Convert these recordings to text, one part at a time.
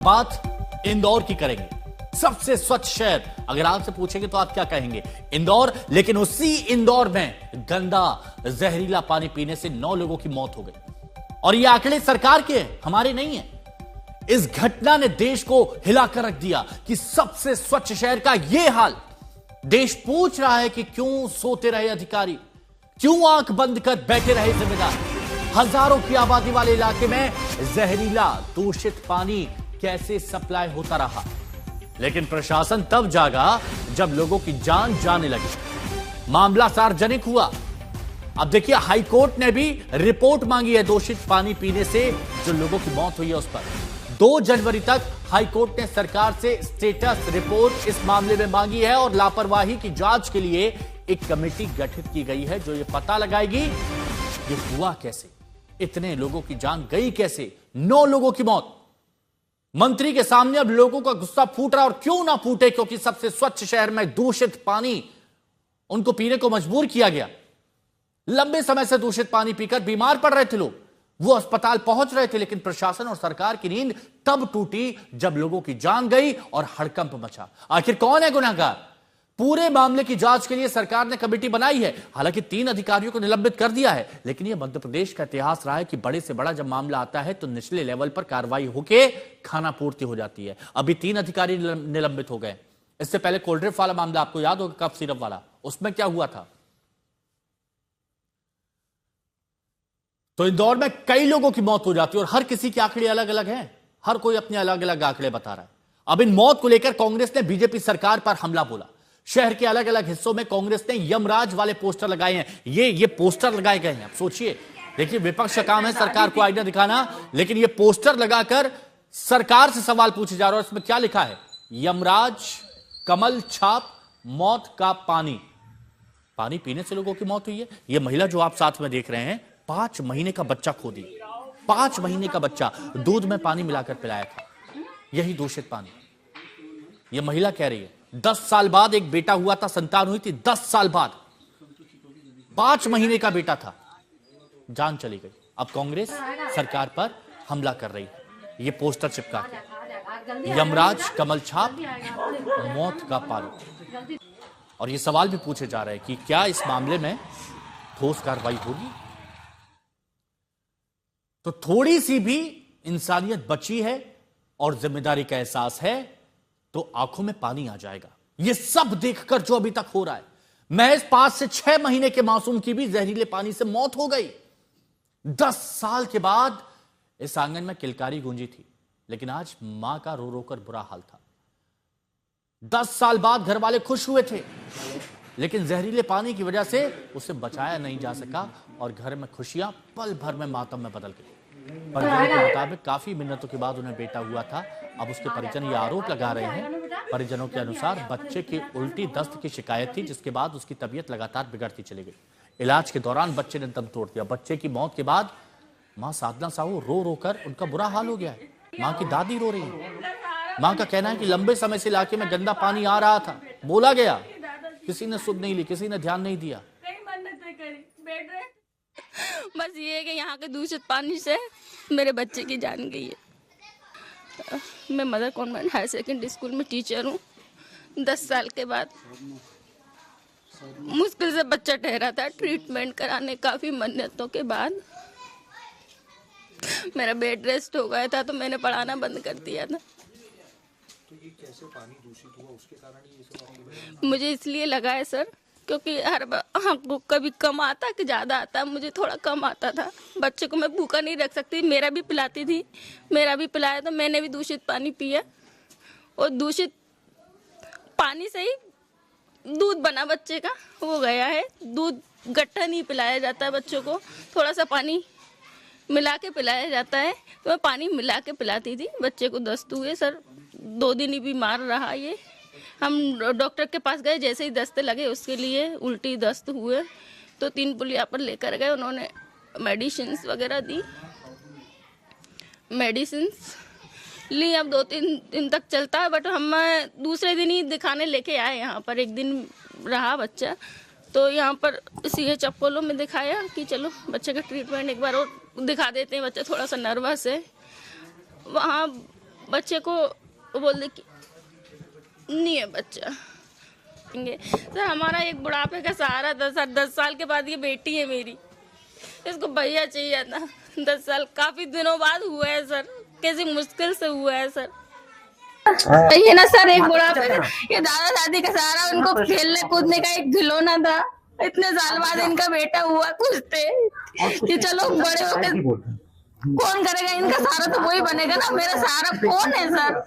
बात इंदौर की करेंगे। सबसे स्वच्छ शहर अगर आपसे पूछेंगे तो आप क्या कहेंगे? इंदौर। लेकिन उसी इंदौर में गंदा जहरीला पानी पीने से 9 लोगों की मौत हो गई और ये आंकड़े सरकार के हैं, हमारे नहीं है। इस घटना ने देश को हिलाकर रख दिया कि सबसे स्वच्छ शहर का यह हाल। देश पूछ रहा है कि क्यों सोते रहे अधिकारी, क्यों आंख बंद कर बैठे रहे जिम्मेदार। हजारों की आबादी वाले इलाके में जहरीला दूषित पानी कैसे सप्लाई होता रहा। लेकिन प्रशासन तब जागा जब लोगों की जान जाने लगी। मामला सार्वजनिक हुआ। अब देखिए, हाईकोर्ट ने भी रिपोर्ट मांगी है दूषित पानी पीने से जो लोगों की मौत हुई है उस पर। 2 जनवरी तक हाईकोर्ट ने सरकार से स्टेटस रिपोर्ट इस मामले में मांगी है और लापरवाही की जांच के लिए एक कमेटी गठित की गई है जो यह पता लगाएगी कि हुआ कैसे, इतने लोगों की जान गई कैसे, 9 लोगों की मौत। मंत्री के सामने अब लोगों का गुस्सा फूट रहा और क्यों ना फूटे, क्योंकि सबसे स्वच्छ शहर में दूषित पानी उनको पीने को मजबूर किया गया। लंबे समय से दूषित पानी पीकर बीमार पड़ रहे थे लोग, वो अस्पताल पहुंच रहे थे। लेकिन प्रशासन और सरकार की नींद तब टूटी जब लोगों की जान गई और हड़कंप मचा। आखिर कौन है गुनहगार? पूरे मामले की जांच के लिए सरकार ने कमेटी बनाई है। हालांकि 3 अधिकारियों को निलंबित कर दिया है, लेकिन यह मध्य प्रदेश का इतिहास रहा है कि बड़े से बड़ा जब मामला आता है तो निचले लेवल पर कार्रवाई होके खाना पूर्ति हो जाती है। अभी 3 अधिकारी निलंबित हो गए। इससे पहले कोल्ड ड्रिंक वाला मामला आपको याद होगा, कफ सिरप वाला, उसमें क्या हुआ था? तो इंदौर में कई लोगों की मौत हो जाती है और हर किसी के आंकड़े अलग अलग हैं। हर कोई अपने अलग अलग आंकड़े बता रहा है। अब इन मौत को लेकर कांग्रेस ने बीजेपी सरकार पर हमला बोला। शहर के अलग अलग हिस्सों में कांग्रेस ने यमराज वाले पोस्टर लगाए हैं। ये पोस्टर लगाए गए हैं। अब सोचिए, देखिए, विपक्ष का काम है सरकार को आईना दिखाना, लेकिन ये पोस्टर लगाकर सरकार से सवाल पूछे जा रहा है। इसमें क्या लिखा है? यमराज, कमल छाप, मौत का पानी। पानी पीने से लोगों की मौत हुई है। ये महिला जो आप साथ में देख रहे हैं, 5 महीने का बच्चा खो दी। 5 महीने का बच्चा दूध में पानी मिलाकर पिलाया था, यही दूषित पानी। यह महिला कह रही है 10 साल बाद एक बेटा हुआ था, संतान हुई थी 10 साल बाद। 5 महीने का बेटा था, जान चली गई। अब कांग्रेस सरकार पर हमला कर रही है। ये पोस्टर चिपका के, यमराज, कमल छाप, मौत का पानी। और ये सवाल भी पूछे जा रहे हैं कि क्या इस मामले में ठोस कार्रवाई होगी? तो थोड़ी सी भी इंसानियत बची है और जिम्मेदारी का एहसास है तो आंखों में पानी आ जाएगा। यह सब देखकर जो अभी तक हो रहा है, महज 5 से 6 महीने के मासूम की भी जहरीले पानी से मौत हो गई। 10 साल के बाद इस आंगन में किलकारी गूंजी थी, लेकिन आज मां का रो रो कर बुरा हाल था। 10 साल बाद घर वाले खुश हुए थे, लेकिन जहरीले पानी की वजह से उसे बचाया नहीं जा सका और घर में खुशियां पल भर में मातम में बदल गई। परिजनों के मुताबिक काफी मिन्नतों के बाद उन्हें बेटा हुआ था। अब उसके परिजन ये आरोप लगा रहे हैं। परिजनों के अनुसार बच्चे की उल्टी दस्त की शिकायत थी, जिसके बाद उसकी तबीयत लगातार बिगड़ती चली गई। इलाज के दौरान बच्चे ने दम तोड़ दिया। बच्चे की मौत के बाद मां साधना साहू रो रो कर उनका बुरा हाल हो गया है। मां की दादी रो रही है। मां का कहना है कि लंबे समय से इलाके में गंदा पानी आ रहा था, बोला गया, किसी ने सुध नहीं ली, किसी ने ध्यान नहीं दिया। बस ये है कि यहाँ के दूषित पानी से मेरे बच्चे की जान गई है। मैं Mother Convent Higher Secondary School में टीचर हूँ। 10 साल के बाद मुश्किल से बच्चा ठहरा था। ट्रीटमेंट कराने काफ़ी मन्नतों के बाद मेरा बेड रेस्ट हो गया था, तो मैंने पढ़ाना बंद कर दिया था। तो ये कैसे पानी दूषित हुआ, उसके कारण ये सब? मुझे इसलिए लगा है सर, क्योंकि हर बार हमको कभी कम आता कि ज़्यादा आता, मुझे थोड़ा कम आता था। बच्चे को मैं भूखा नहीं रख सकती, मेरा भी पिलाती थी, मेरा भी पिलाया, तो मैंने भी दूषित पानी पिया और दूषित पानी से ही दूध बना बच्चे का, हो गया है। दूध गट्टा नहीं पिलाया जाता है बच्चों को, थोड़ा सा पानी मिला के पिलाया जाता है। तो मैं पानी मिला के पिलाती थी। बच्चे को दस्त हुए सर, 2 दिन ही बीमार रहा ये। हम डॉक्टर के पास गए, जैसे ही दस्त लगे उसके लिए उल्टी दस्त हुए, तो 3 पुलिया पर लेकर गए। उन्होंने मेडिसिन्स वगैरह दी, मेडिसिन्स ली। अब 2-3 दिन तक चलता है, बट हम दूसरे दिन ही दिखाने लेके आए यहाँ पर। 1 दिन रहा बच्चा, तो यहाँ पर CH अपोलो में दिखाया कि चलो बच्चे का ट्रीटमेंट एक बार और दिखा देते हैं, बच्चा थोड़ा सा नर्वस है। वहाँ बच्चे को बोल दे कि नहीं है बच्चा। सर हमारा एक बुढ़ापे का सहारा था सर। 10 साल के बाद ये बेटी है मेरी, इसको भैया चाहिए था। 10 साल काफी दिनों बाद हुआ है सर, कैसी मुश्किल से हुआ है सर। ये ना सर एक बुढ़ापे का, ये दादा दादी का सहारा, उनको खेलने कूदने का एक खिलौना था। इतने साल बाद इनका बेटा हुआ कुछ थे कि चलो बड़े होकर कौन करेगा इनका सहारा, तो वही बनेगा ना। मेरा सहारा कौन है सर?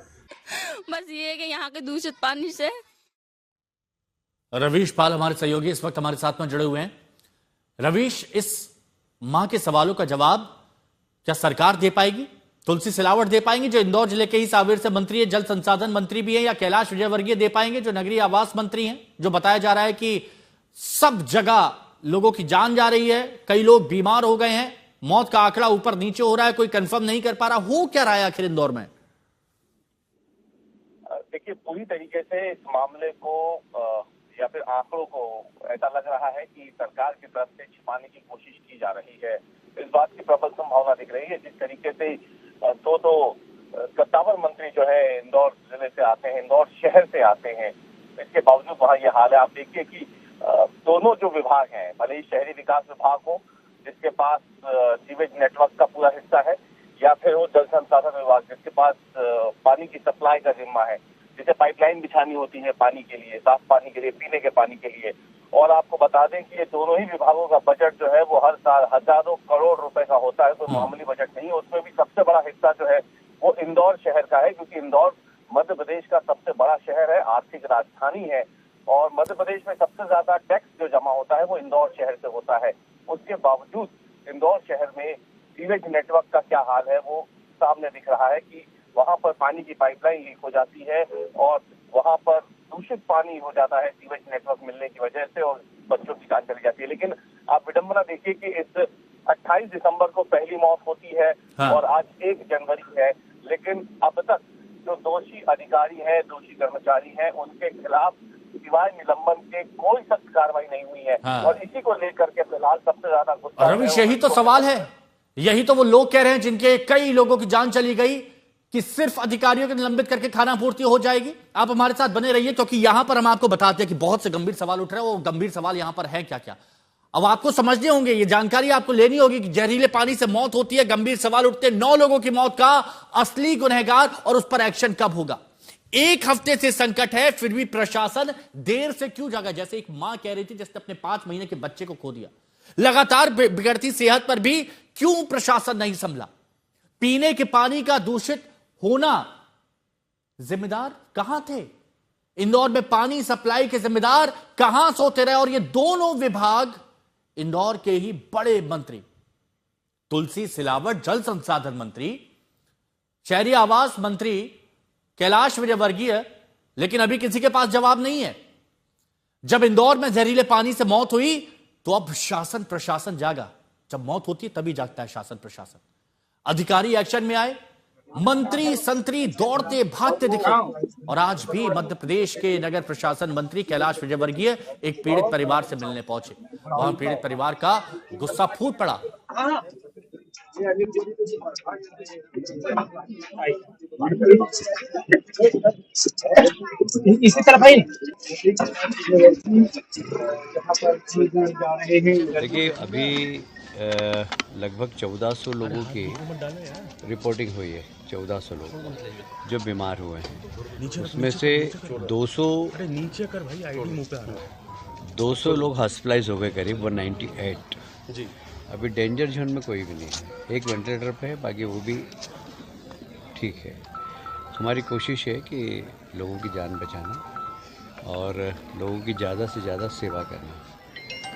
बस ये है कि यहाँ के दूषित पानी से। रवीश पाल हमारे सहयोगी इस वक्त हमारे साथ में जुड़े हुए हैं। रवीश, इस मां के सवालों का जवाब क्या सरकार दे पाएगी? तुलसी सिलावट दे पाएंगे जो इंदौर जिले के ही सावेर से मंत्री है, जल संसाधन मंत्री भी है, या कैलाश विजयवर्गीय दे पाएंगे जो नगरीय आवास मंत्री हैं, जो बताया जा रहा है कि सब जगह लोगों की जान जा रही है, कई लोग बीमार हो गए हैं, मौत का आंकड़ा ऊपर नीचे हो रहा है, कोई कंफर्म नहीं कर पा रहा। हो क्या रहा है आखिर इंदौर में? देखिए, पूरी तरीके से इस मामले को या फिर आंकड़ों को ऐसा लग रहा है कि सरकार की तरफ से छिपाने की कोशिश की जा रही है। इस बात की प्रबल संभावना दिख रही है जिस तरीके से दो सत्तावन मंत्री जो है इंदौर जिले से आते हैं, इंदौर शहर से आते हैं, इसके बावजूद वहाँ ये हाल है। आप देखिए कि दोनों जो विभाग हैं, भले ही शहरी विकास विभाग हो जिसके पास सीवेज नेटवर्क का पूरा हिस्सा है, या फिर वो जल संसाधन विभाग जिसके पास पानी की सप्लाई का जिम्मा है, जिसे पाइपलाइन बिछानी होती है पानी के लिए, साफ पानी के लिए, पीने के पानी के लिए। और आपको बता दें कि ये दोनों ही विभागों का बजट जो है वो हर साल हजारों करोड़ रुपए का होता है, कोई मामूली बजट नहीं है। उसमें भी सबसे बड़ा हिस्सा जो है वो इंदौर शहर का है, क्योंकि इंदौर मध्य प्रदेश का सबसे बड़ा शहर है, आर्थिक राजधानी है, और मध्य प्रदेश में सबसे ज्यादा टैक्स जो जमा होता है वो इंदौर शहर से होता है। उसके बावजूद इंदौर शहर में सीवेज नेटवर्क का क्या हाल है वो सामने दिख रहा है कि वहां पर पानी की पाइपलाइन लीक हो जाती है और वहां पर दूषित पानी हो जाता है सीवेज नेटवर्क मिलने की वजह से, और बच्चों की जान चली जाती है। लेकिन आप विडंबना देखिए कि इस 28 दिसंबर को पहली मौत होती है, हाँ। और आज 1 जनवरी है, लेकिन अब तक जो दोषी अधिकारी हैं, दोषी कर्मचारी हैं, उनके खिलाफ सिवाय निलंबन के कोई सख्त कार्रवाई नहीं हुई है, हाँ। और इसी को लेकर के फिलहाल सबसे ज्यादा गुस्सा रवीश, यही तो सवाल है, यही तो वो लोग कह रहे हैं जिनके कई लोगों की जान चली गई कि सिर्फ अधिकारियों के निलंबित करके खाना पूर्ति हो जाएगी। आप हमारे साथ बने रहिए, क्योंकि यहां पर हम आपको बताते हैं कि बहुत से गंभीर सवाल उठ रहे हैं। वो गंभीर सवाल यहां पर है क्या क्या, अब आपको समझने होंगे, ये जानकारी आपको लेनी होगी कि जहरीले पानी से मौत होती है, गंभीर सवाल उठते हैं, 9 लोगों की मौत का असली गुनहगार और उस पर एक्शन कब होगा? 1 हफ्ते से संकट है, फिर भी प्रशासन देर से क्यों जागा? जैसे एक मां कह रही थी जिसने अपने 5 महीने के बच्चे को खो दिया, लगातार बिगड़ती सेहत पर भी क्यों प्रशासन नहीं संभला? पीने के पानी का दूषित होना जिम्मेदार कहां थे? इंदौर में पानी सप्लाई के जिम्मेदार कहां सोते रहे? और ये दोनों विभाग इंदौर के ही बड़े मंत्री, तुलसी सिलावट जल संसाधन मंत्री, शहरी आवास मंत्री कैलाश विजयवर्गीय, लेकिन अभी किसी के पास जवाब नहीं है। जब इंदौर में जहरीले पानी से मौत हुई तो अब शासन प्रशासन जागा। जब मौत होती है तभी जागता है शासन प्रशासन। अधिकारी एक्शन में आए, मंत्री संतरी दौड़ते भागते दिखे, और आज भी मध्य प्रदेश के नगर प्रशासन मंत्री कैलाश विजयवर्गीय एक पीड़ित परिवार से मिलने पहुंचे, और पीड़ित परिवार का गुस्सा फूट पड़ा। इसी तरफ है। देखिए, अभी लगभग 1400 लोगों की रिपोर्टिंग हुई है। 1400 लोग जो बीमार हुए हैं, उसमें से 200 लोग हॉस्पिटलाइज हो गए, करीब 198। अभी डेंजर जोन में कोई भी नहीं है, एक वेंटिलेटर पे है, बाकी वो भी ठीक है। हमारी कोशिश है कि लोगों की जान बचाना और लोगों की ज़्यादा से ज़्यादा सेवा करना।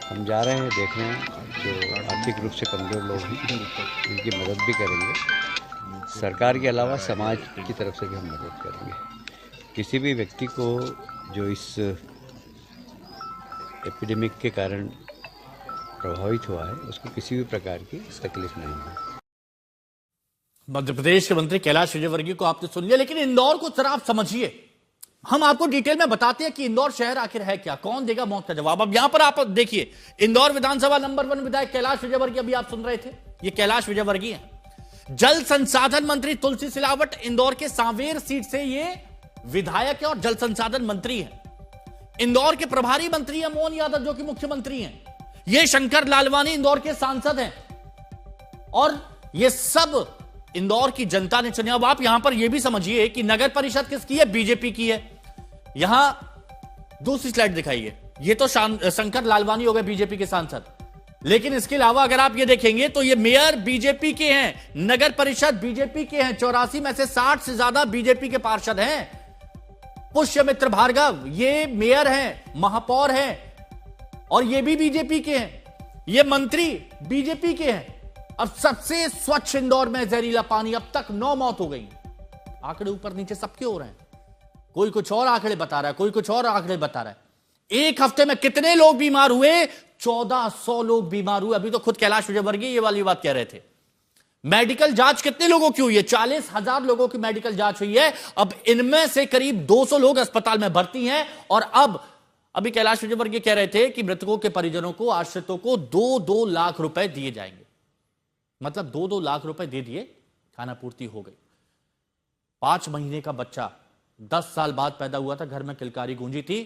हम जा रहे हैं, देख रहे हैं जो आर्थिक रूप से कमज़ोर लोग हैं उनकी मदद भी करेंगे। सरकार के अलावा समाज की तरफ से भी हम मदद करेंगे। किसी भी व्यक्ति को जो इस एपिडेमिक के कारण प्रभावित हुआ है उसको किसी भी प्रकार की तकलीफ नहीं है। मध्य प्रदेश के मंत्री कैलाश विजयवर्गीय को आपने सुन लिया, लेकिन इंदौर को जरा आप समझिए। हम आपको डिटेल में बताते हैं कि इंदौर शहर आखिर है क्या, कौन देगा मौत का जवाब। अब यहां पर आप देखिए, इंदौर विधानसभा नंबर 1 विधायक कैलाश विजयवर्गीय, अभी आप सुन रहे थे, ये कैलाश विजयवर्गीय हैं। जल संसाधन मंत्री तुलसी सिलावट इंदौर के सांवेर सीट से ये विधायक है और जल संसाधन मंत्री है। इंदौर के प्रभारी मंत्री है मोहन यादव जो कि मुख्यमंत्री हैं। ये शंकर लालवानी इंदौर के सांसद हैं और ये सब इंदौर की जनता ने चुने। अब आप यहां पर यह भी समझिए कि नगर परिषद किसकी है? बीजेपी की है। यहां दूसरी स्लाइड दिखाइए। ये तो शंकर लालवानी हो गए बीजेपी के सांसद, लेकिन इसके अलावा अगर आप ये देखेंगे तो ये मेयर बीजेपी के हैं, नगर परिषद बीजेपी के हैं। 84 में से 60 से ज्यादा बीजेपी के पार्षद हैं। पुष्यमित्र भार्गव ये मेयर हैं, महापौर हैं और ये भी बीजेपी के हैं। ये मंत्री बीजेपी के हैं। अब सबसे स्वच्छ इंदौर में जहरीला पानी, अब तक 9 मौत हो गई। आंकड़े ऊपर नीचे सबके हो रहे हैं, कोई कुछ और आंकड़े बता रहा है, कोई कुछ और आंकड़े बता रहा है। एक हफ्ते में कितने लोग बीमार हुए? 1400 लोग बीमार हुए। अभी तो खुद कैलाश विजयवर्गीय ये वाली बात कह रहे थे। मेडिकल जांच कितने लोगों की हुई है? 40,000 लोगों की मेडिकल जांच हुई है। अब इनमें से करीब 200 लोग अस्पताल में भर्ती हैं और अभी कैलाश विजयवर्गीय कह रहे थे कि मृतकों के परिजनों को, आश्रितों को 2-2 लाख रुपए दिए जाएंगे। मतलब 2-2 लाख रुपए दे दिए, खाना पूर्ति हो गई। 5 महीने का बच्चा 10 साल बाद पैदा हुआ था, घर में किलकारी गूंजी थी,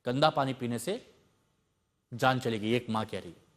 गंदा पानी पीने से जान चली गई, एक मां कह रही है।